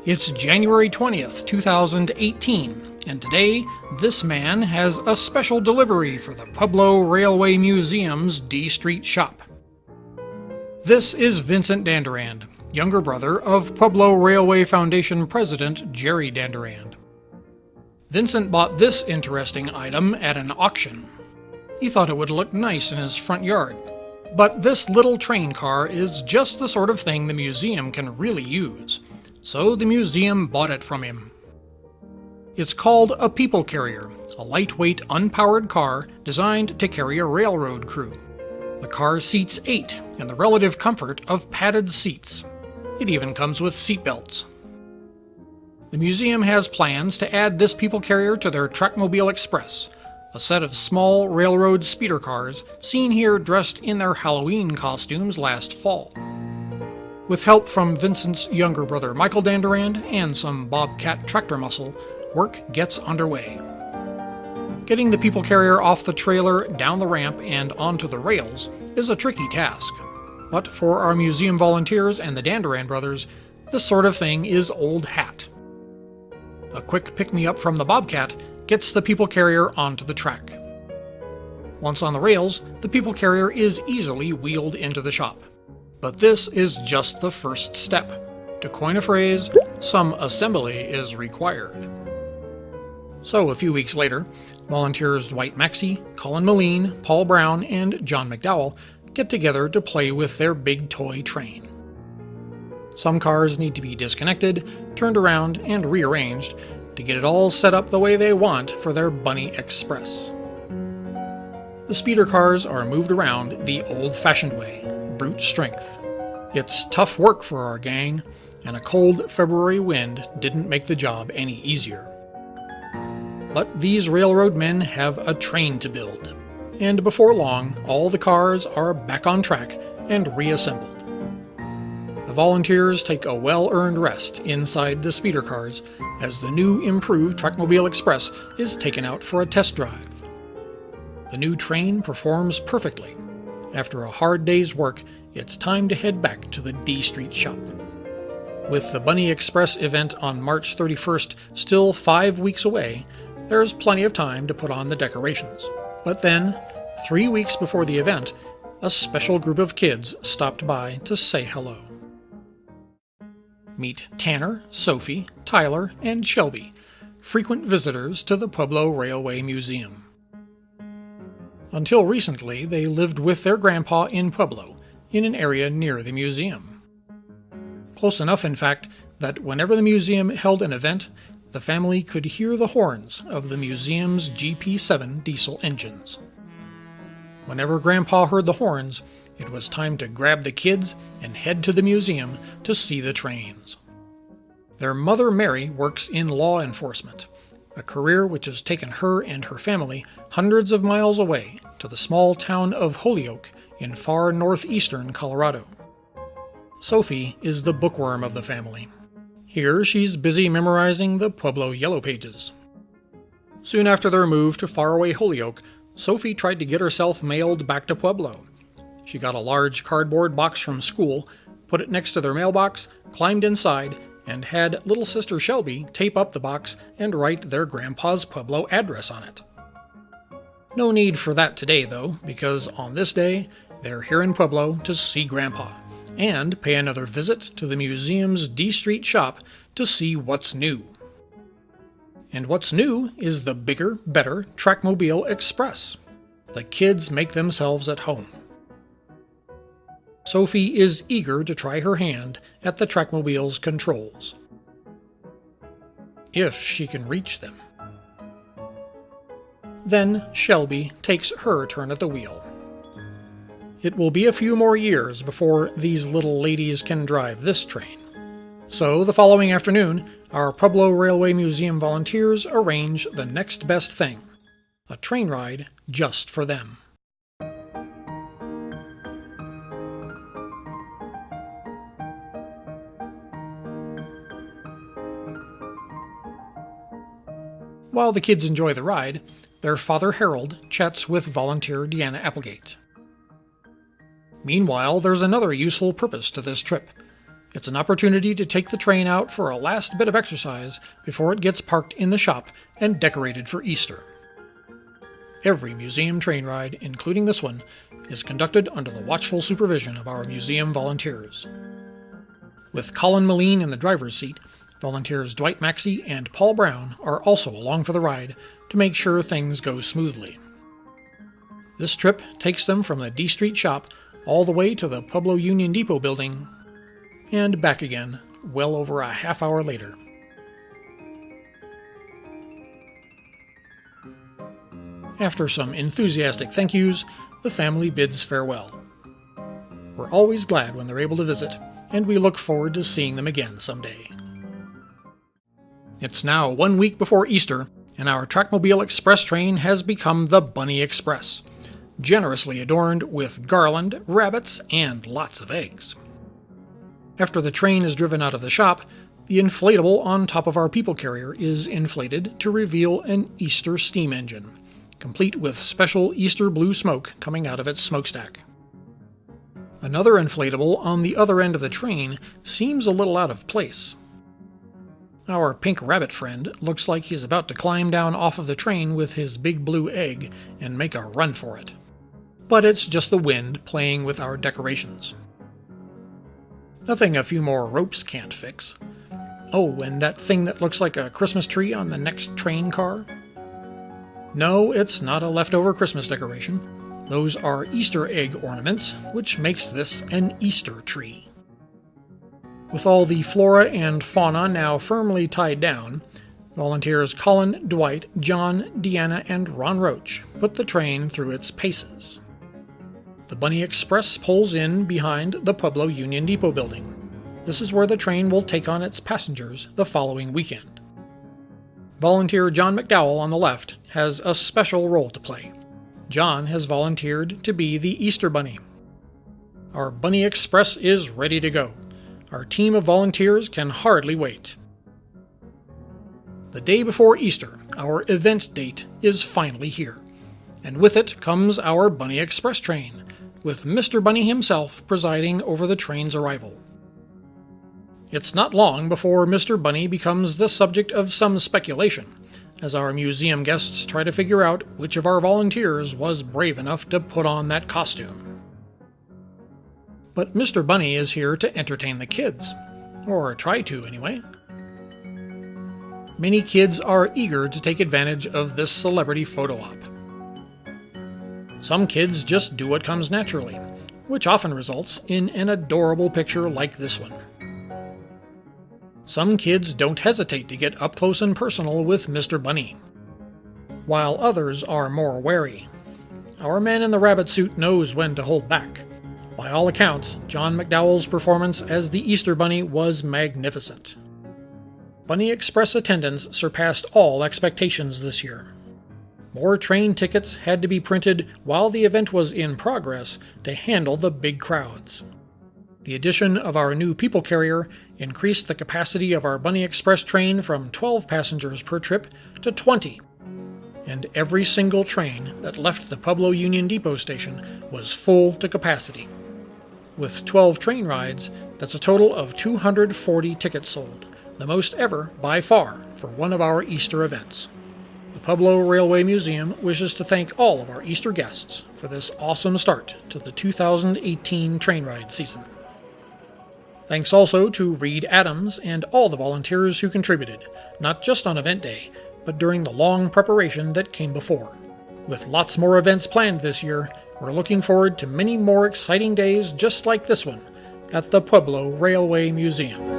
It's January 20th, 2018, and today this man has a special delivery for the Pueblo Railway Museum's D Street shop. This is Vincent Dandurand, younger brother of Pueblo Railway Foundation President Jerry Dandurand. Vincent bought this interesting item at an auction. He thought it would look nice in his front yard. But this little train car is just the sort of thing the museum can really use, so the museum bought it from him. It's called a people carrier, a lightweight, unpowered car designed to carry a railroad crew. The car seats 8 in the relative comfort of padded seats. It even comes with seatbelts. The museum has plans to add this people carrier to their Trackmobile Express, a set of small railroad speeder cars seen here dressed in their Halloween costumes last fall. With help from Vincent's younger brother Michael Dandurand and some Bobcat tractor muscle, work gets underway. Getting the people carrier off the trailer, down the ramp, and onto the rails is a tricky task. But for our museum volunteers and the Dandurand brothers, this sort of thing is old hat. A quick pick-me-up from the Bobcat gets the people carrier onto the track. Once on the rails, the people carrier is easily wheeled into the shop. But this is just the first step. To coin a phrase, some assembly is required. So a few weeks later, volunteers Dwight Maxey, Colin Moline, Paul Brown, and John McDowell get together to play with their big toy train. Some cars need to be disconnected, turned around, and rearranged to get it all set up the way they want for their Bunny Express. The speeder cars are moved around the old-fashioned way, brute strength. It's tough work for our gang, and a cold February wind didn't make the job any easier. But these railroad men have a train to build, and before long, all the cars are back on track and reassembled. The volunteers take a well-earned rest inside the speeder cars as the new improved Trackmobile Express is taken out for a test drive. The new train performs perfectly. After a hard day's work, it's time to head back to the D Street shop. With the Bunny Express event on March 31st still 5 weeks away, there's plenty of time to put on the decorations. But then, 3 weeks before the event, a special group of kids stopped by to say hello. Meet Tanner, Sophie, Tyler, and Shelby, frequent visitors to the Pueblo Railway Museum. Until recently, they lived with their grandpa in Pueblo, in an area near the museum. Close enough, in fact, that whenever the museum held an event, the family could hear the horns of the museum's GP7 diesel engines. Whenever Grandpa heard the horns, it was time to grab the kids and head to the museum to see the trains. Their mother Mary works in law enforcement, a career which has taken her and her family hundreds of miles away to the small town of Holyoke in far northeastern Colorado. Sophie is the bookworm of the family. Here she's busy memorizing the Pueblo Yellow Pages. Soon after their move to faraway Holyoke, Sophie tried to get herself mailed back to Pueblo. She got a large cardboard box from school, put it next to their mailbox, climbed inside, and had little sister Shelby tape up the box and write their grandpa's Pueblo address on it. No need for that today, though, because on this day, they're here in Pueblo to see Grandpa, and pay another visit to the museum's D Street shop to see what's new. And what's new is the bigger, better Trackmobile Express. The kids make themselves at home. Sophie is eager to try her hand at the Trackmobile's controls. If she can reach them. Then Shelby takes her turn at the wheel. It will be a few more years before these little ladies can drive this train. So the following afternoon, our Pueblo Railway Museum volunteers arrange the next best thing, a train ride just for them. While the kids enjoy the ride, their father Harold chats with volunteer Deanna Applegate. Meanwhile, there's another useful purpose to this trip. It's an opportunity to take the train out for a last bit of exercise before it gets parked in the shop and decorated for Easter. Every museum train ride, including this one, is conducted under the watchful supervision of our museum volunteers. With Colin Moline in the driver's seat, volunteers Dwight Maxey and Paul Brown are also along for the ride to make sure things go smoothly. This trip takes them from the D Street shop all the way to the Pueblo Union Depot building and back again well over a half hour later. After some enthusiastic thank yous, the family bids farewell. We're always glad when they're able to visit, and we look forward to seeing them again someday. It's now 1 week before Easter, and our Trackmobile Express train has become the Bunny Express, generously adorned with garland, rabbits, and lots of eggs. After the train is driven out of the shop, the inflatable on top of our people carrier is inflated to reveal an Easter steam engine, complete with special Easter blue smoke coming out of its smokestack. Another inflatable on the other end of the train seems a little out of place. Our pink rabbit friend looks like he's about to climb down off of the train with his big blue egg and make a run for it. But it's just the wind playing with our decorations. Nothing a few more ropes can't fix. Oh, and that thing that looks like a Christmas tree on the next train car? No, it's not a leftover Christmas decoration. Those are Easter egg ornaments, which makes this an Easter tree. With all the flora and fauna now firmly tied down, volunteers Colin, Dwight, John, Deanna, and Ron Roach put the train through its paces. The Bunny Express pulls in behind the Pueblo Union Depot building. This is where the train will take on its passengers the following weekend. Volunteer John McDowell on the left has a special role to play. John has volunteered to be the Easter Bunny. Our Bunny Express is ready to go. Our team of volunteers can hardly wait. The day before Easter, our event date is finally here. And with it comes our Bunny Express train, with Mr. Bunny himself presiding over the train's arrival. It's not long before Mr. Bunny becomes the subject of some speculation, as our museum guests try to figure out which of our volunteers was brave enough to put on that costume. But Mr. Bunny is here to entertain the kids, or try to anyway. Many kids are eager to take advantage of this celebrity photo op. Some kids just do what comes naturally, which often results in an adorable picture like this one. Some kids don't hesitate to get up close and personal with Mr. Bunny, while others are more wary. Our man in the rabbit suit knows when to hold back. By all accounts, John McDowell's performance as the Easter Bunny was magnificent. Bunny Express attendance surpassed all expectations this year. More train tickets had to be printed while the event was in progress to handle the big crowds. The addition of our new people carrier increased the capacity of our Bunny Express train from 12 passengers per trip to 20, and every single train that left the Pueblo Union Depot station was full to capacity. With 12 train rides, that's a total of 240 tickets sold, the most ever by far for one of our Easter events. The Pueblo Railway Museum wishes to thank all of our Easter guests for this awesome start to the 2018 train ride season. Thanks also to Reed Adams and all the volunteers who contributed, not just on event day, but during the long preparation that came before. With lots more events planned this year, we're looking forward to many more exciting days just like this one at the Pueblo Railway Museum.